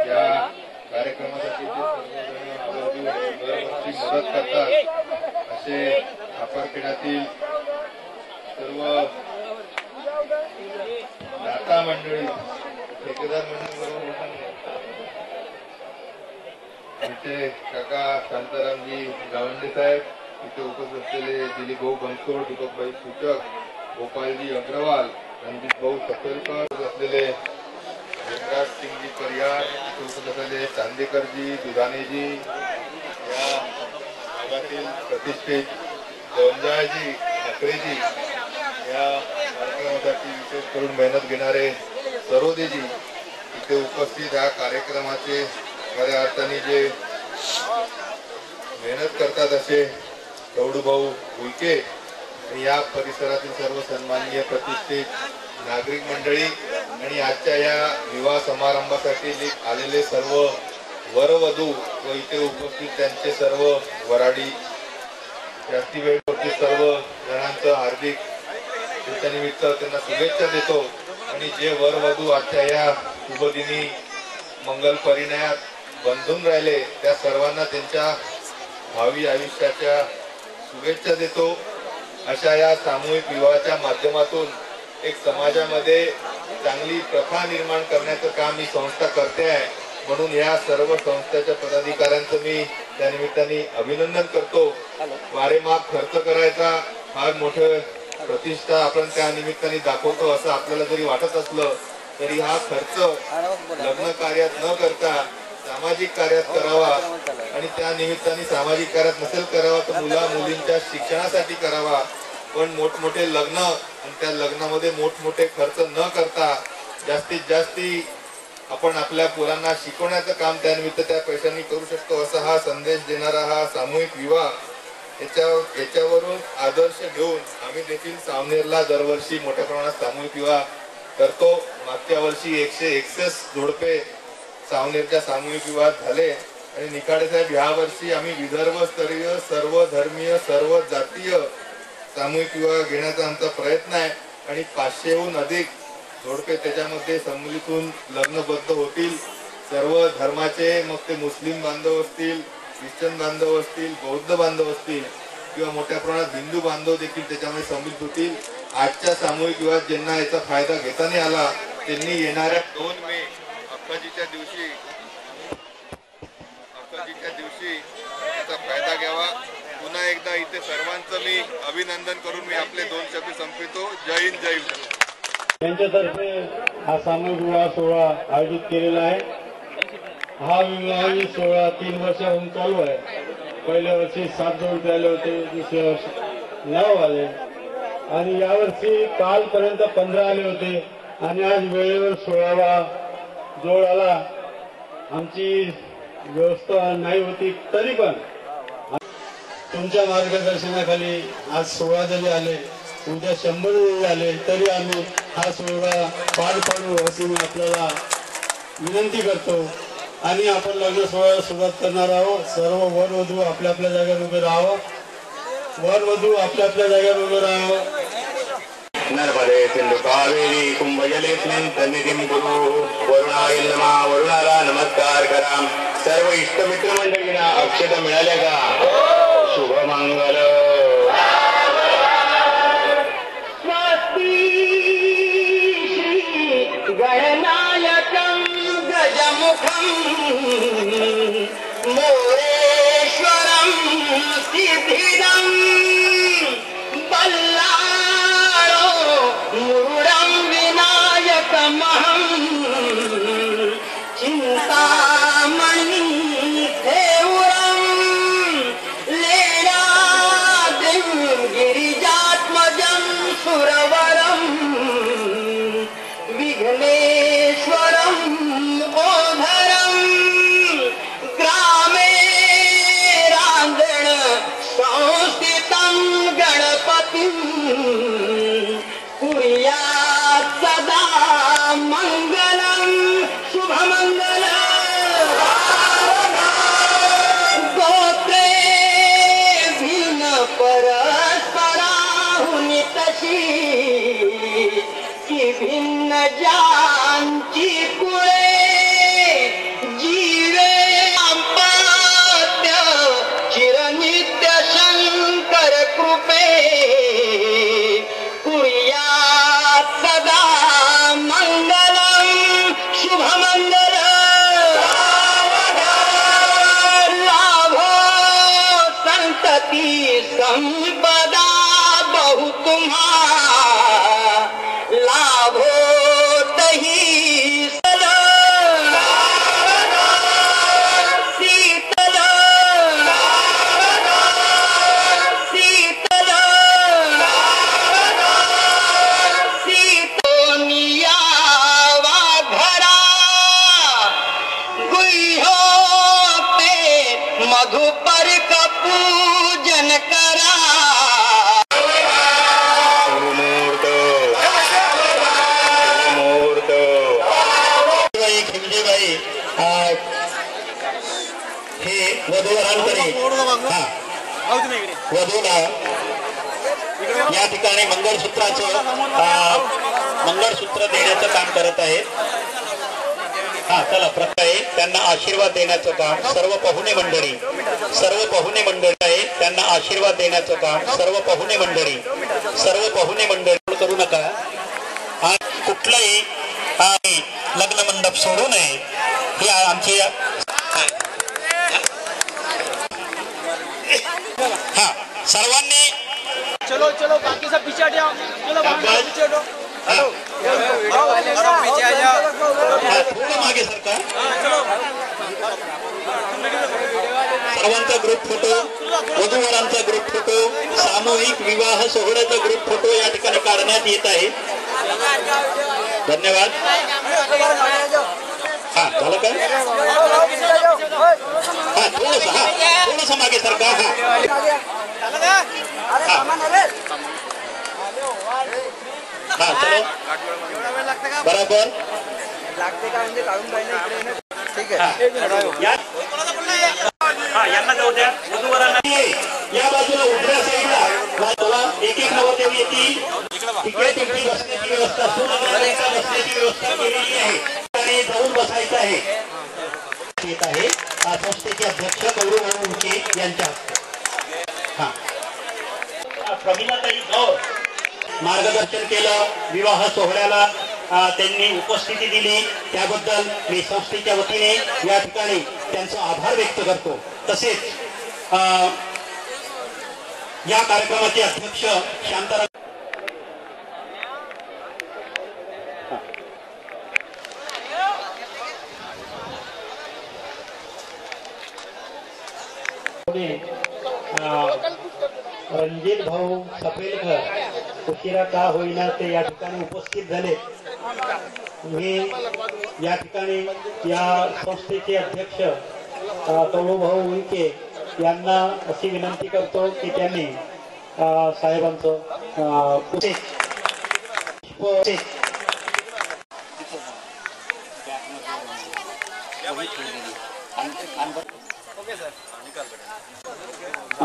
या कार्यक्रमासाठी दरवर्षी मदत करतात असे खापरखेड्यातील सर्व दाता मंडळी, ठेकेदार मंडळी, इथे काका शांतारामजी गावंडे साहेब, इथे उपस्थित असलेले दिलीप भाऊ बनसोड, दीपकभाई सूचक, गोपालजी अग्रवाल, रणजित भाऊ सफेलकर असलेले हेमराज सिंगजी परिहार, इथे उपस्थित असलेले चांदेकरजी, दुधानेजी, या भागातील प्रतिष्ठित जवंजाळजी ठाकरेजी, या कार्यक्रमासाठी विशेष करून मेहनत घेणारे सरोदेजी, इथे उपस्थित या कार्यक्रमाचे खऱ्या अर्थाने जे मेहनत करतात असे कवडूभाऊ उईके आणि या परिसरातील सर्व सन्माननीय प्रतिष्ठित नागरिक मंडळी आणि आजच्या या विवाह समारंभासाठी आलेले सर्व वरवधू व इथे उपस्थित त्यांचे सर्व वराडी, जास्ती वेळवरती सर्व जणांचं हार्दिक त्यानिमित्त त्यांना शुभेच्छा देतो। आणि जे वरवधू आजच्या या शुभदिनी मंगल परिणयात बंधून राहिले त्या सर्वांना त्यांच्या भावी आयुष्याच्या शुभेच्छा देतो। अशा या सामूहिक विवाहाच्या माध्यमातून एक समाजामध्ये चांगली प्रथा निर्माण करण्याचं काम ही संस्था करते आहे, म्हणून या सर्व संस्थेच्या पदाधिकाऱ्यांचं मी त्या निमित्ताने अभिनंदन करतो। वारेमाप खर्च करायचा फार मोठं प्रतिष्ठा आपण त्या निमित्ताने दाखवतो असं आपल्याला जरी वाटत असलं तरी हा खर्च लग्न कार्यात न करता सामाजिक कार्यात करावा आणि त्या निमित्ताने सामाजिक कार्यात नसेल करावा तर मुला मुलींच्या शिक्षणासाठी करावा। पण मोठमोठे लग्न आणि त्या लग्नामध्ये मोठमोठे खर्च न करता जास्तीत जास्ती आपण आपल्या पोरांना शिकवण्याचं काम त्या निमित्त त्या पैशांनी करू शकतो असा हा संदेश देणारा हा सामूहिक विवाह याच्यावरून आदर्श घेऊन आम्ही देखील सावनेरला दरवर्षी मोठ्या प्रमाणात सामूहिक विवाह करतो। मागच्या वर्षी 161 जोडपे सावनेरच्या सामूहिक विवाहात झाले आणि निखाडे साहेब या वर्षी आम्ही विदर्भ स्तरीय सर्व धर्मीय सर्व जातीय सामूहिक विवाह घेण्याचा आमचा प्रयत्न आहे आणि 500हून अधिक जोडपे त्याच्यामध्ये सम्मिलितून लग्नबद्ध होतील। सर्व धर्माचे, मग ते मुस्लिम बांधव असतील, ख्रिश्चन बांधव असतील, बौद्ध बांधव असतील किंवा मोठ्या प्रमाणात हिंदू बांधव देखील त्याच्यामध्ये सम्मिलित होतील। आजच्या सामूहिक विवाहात ज्यांना याचा फायदा घेता नाही आला त्यांनी येणाऱ्या 2 मे अक्काजीच्या दिवशी त्याचा फायदा घ्यावा। पुन्हा एकदा इथे सर्वांचं मी अभिनंदन करून मी आपले 2 शब्द संपवितो। जय हिंद, जय हिंद। त्यांच्यातर्फे हा सामूहिक विवाह सोहळा आयोजित केलेला आहे। हा विवाह सोहळा 3 वर्षाहून चालू आहे। पहिल्या वर्षी 7 जोडपे आले होते, दुसऱ्या वर्षी 9 आले आणि यावर्षी कालपर्यंत 15 आले होते आणि आज वेळेवर 16वा जोड आला। आमची व्यवस्था नाही होती तरी पण तुमच्या मार्गदर्शनाखाली आज 16 जरी आले, उद्या 100 जरी आले तरी आम्ही हा सोहळा पार पाडू अशी मी आपल्याला विनंती करतो। आणि आपण लग्न सोहळ्याला सुरुवात करणार आहोत। सर्व वरवधू आपल्या आपल्या जागेवर उभे राहावं वर वधू आपल्या आपल्या जागेवर उभं राहावं. नर्मदे सिंधु कावेरी कुंभजलेस्मिन् सन्निधिं कुरु. वरुणाय नमः. वरुणाला नमस्कार करा. सर्व इष्टमित्र मंडळींना अक्षता मिळाल्या का? शुभमंगल. गणनायकं गजमुखं मोरेश्वरं सिद्धिदं बल्लाळो मुरुडं विनायकमहं चिन्तामणि देवरं लेणादिं गिरिजात्मजं सुरवरं विघ्नेश्वरं ओधरं ग्रामे रांजण संस्थितं गणपतिं कुर्यात् सदा मंगलं शुभमंगलं. गोत्रे भिन्न परस्पराहुनि तशी की भिन्न ज्यांची कुळे जीवे संपाद्य चिरनित्य शंकर कृपे कुर्यात् सदा मंगलं शुभमंगलं. लाभो संतति संपदा बहु तुम्हा लाभो तही सल शीतल शीतल शीतोनियावा घरा गुह्यो पे मधुपर का पूजन करा. हे वधूवरांकडे वधूला या ठिकाणी मंगळसूत्र देण्याचं काम करत आहे. हा चला प्रकारे त्यांना आशीर्वाद देण्याचं काम सर्व पाहुणे मंडळी आहे. त्यांना आशीर्वाद देण्याचं काम सर्व पाहुणे मंडळी करू नका. कुठलाही लग्न मंडप सोडू नये ही आमची. हा सर्वांनी चलो चलो बाकी सब पीछे हटो. चलो पीछे हटो. थोडं मागे सरकार. सर्वांचा ग्रुप फोटो वधूवरांचा ग्रुप फोटो सामूहिक विवाह सोहळ्याचा ग्रुप फोटो या ठिकाणी काढण्यात येत आहे. धन्यवाद. हा झालं का? हा थोडस मागे सरकार. हा चलो बरोबर. यांना जाऊ द्या वधूवरांना. या बाजूला उजव्या साईडला एक एक नवरदेव येतील. तिकडे तुमची बसण्याची व्यवस्था बसण्याची व्यवस्था केलेली आहे आणि जाऊन बसायचं आहे. येत आहे संस्थेचे अध्यक्ष गौरव उंचे यांच्या हा प्रवीणाताई गौर मार्गदर्शन केलं. विवाह सोहळ्याला त्यांनी उपस्थिती दिली त्याबद्दल मी संस्थेच्या वतीने या ठिकाणी त्यांचा आभार व्यक्त करतो. तसेच या कार्यक्रमाचे अध्यक्ष शांताराम रणजित भाऊ सपेलकर उशिरा का होईना ते या ठिकाणी उपस्थित झाले. मी या ठिकाणी या संस्थेचे अध्यक्ष कौरवभाऊ उईके यांना अशी विनंती करतो की त्यांनी साहेबांचं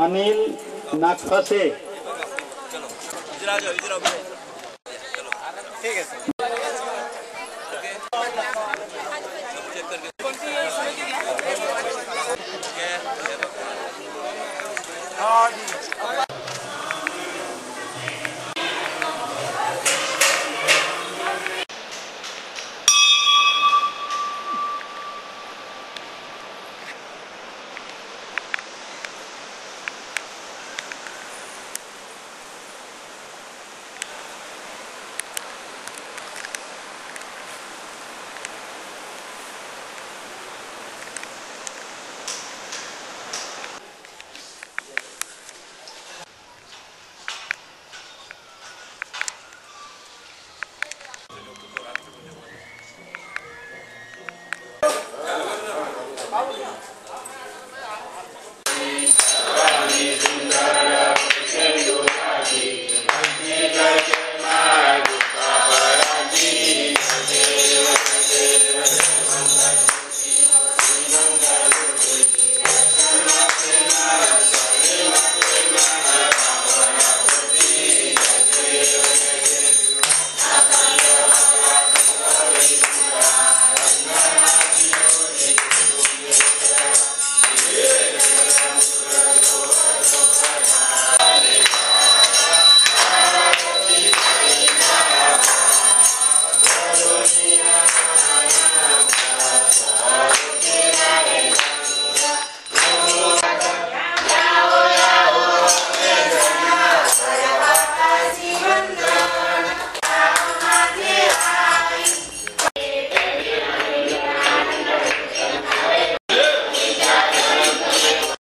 अनिल नागफासे